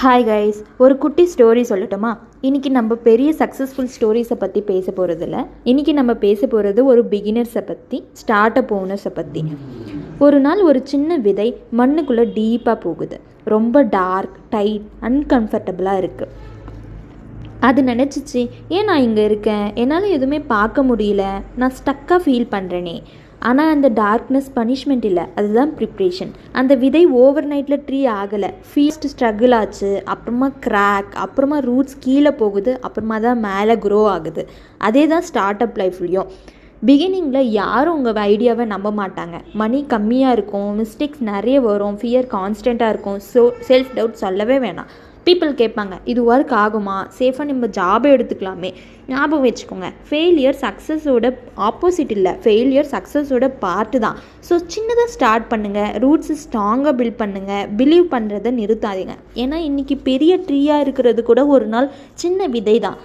Hi guys, ஒரு குட்டி story சொல்லட்டுமா? இன்றைக்கி நம்ம பெரிய சக்ஸஸ்ஃபுல் ஸ்டோரிஸை பற்றி பேச போகிறதில்ல. இன்றைக்கி நம்ம பேச போகிறது ஒரு பிகினர்ஸை பற்றி, ஸ்டார்ட் அப் ஓனர்ஸை பற்றி. ஒரு நாள் ஒரு சின்ன விதை மண்ணுக்குள்ளே டீப்பாக போகுது. ரொம்ப டார்க், டைட், அன்கம்ஃபர்டபுளாக இருக்குது. அது நினச்சிச்சு, ஏன் நான் இங்கே இருக்கேன், என்னால் எதுவுமே பார்க்க முடியல, நான் ஸ்டக்காக ஃபீல் பண்ணுறேனே. ஆனால் அந்த டார்க்னஸ் பனிஷ்மெண்ட் இல்லை, அதுதான் ப்ரிப்ரேஷன். அந்த விதை ஓவர் நைட்டில் ட்ரீ ஆகலை. ஃபீஸ்ட் ஸ்ட்ரகிள் ஆச்சு, அப்புறமா கிராக், அப்புறமா ரூட்ஸ் கீழே போகுது, அப்புறமா தான் மேலே க்ரோ ஆகுது. அதே தான் ஸ்டார்ட் அப் லைஃப்லேயும். பிகினிங்கில் யாரும் உங்கள் ஐடியாவை நம்ப மாட்டாங்க. மணி கம்மியாக இருக்கும், மிஸ்டேக்ஸ் நிறைய வரும், ஃபியர் கான்ஸ்டண்ட்டாக இருக்கும், செல்ஃப் டவுட் சொல்லவே வேணாம். பீப்புள் கேட்பாங்க, இது ஒர்க் ஆகுமா, சேஃபாக நம்ம ஜாபை எடுத்துக்கலாமே. ஞாபகம் வச்சுக்கோங்க, ஃபெயிலியர் சக்ஸஸோட ஆப்போசிட் இல்லை, ஃபெயிலியர் சக்ஸஸோட பார்ட்டு தான். ஸோ சின்னதாக ஸ்டார்ட் பண்ணுங்கள், ரூட்ஸை ஸ்ட்ராங்காக பில்ட் பண்ணுங்கள், பிலீவ் பண்ணுறதை நிறுத்தாதீங்க. ஏன்னா இன்றைக்கி பெரிய ட்ரீயாக இருக்கிறது கூட ஒரு நாள் சின்ன விதை தான்.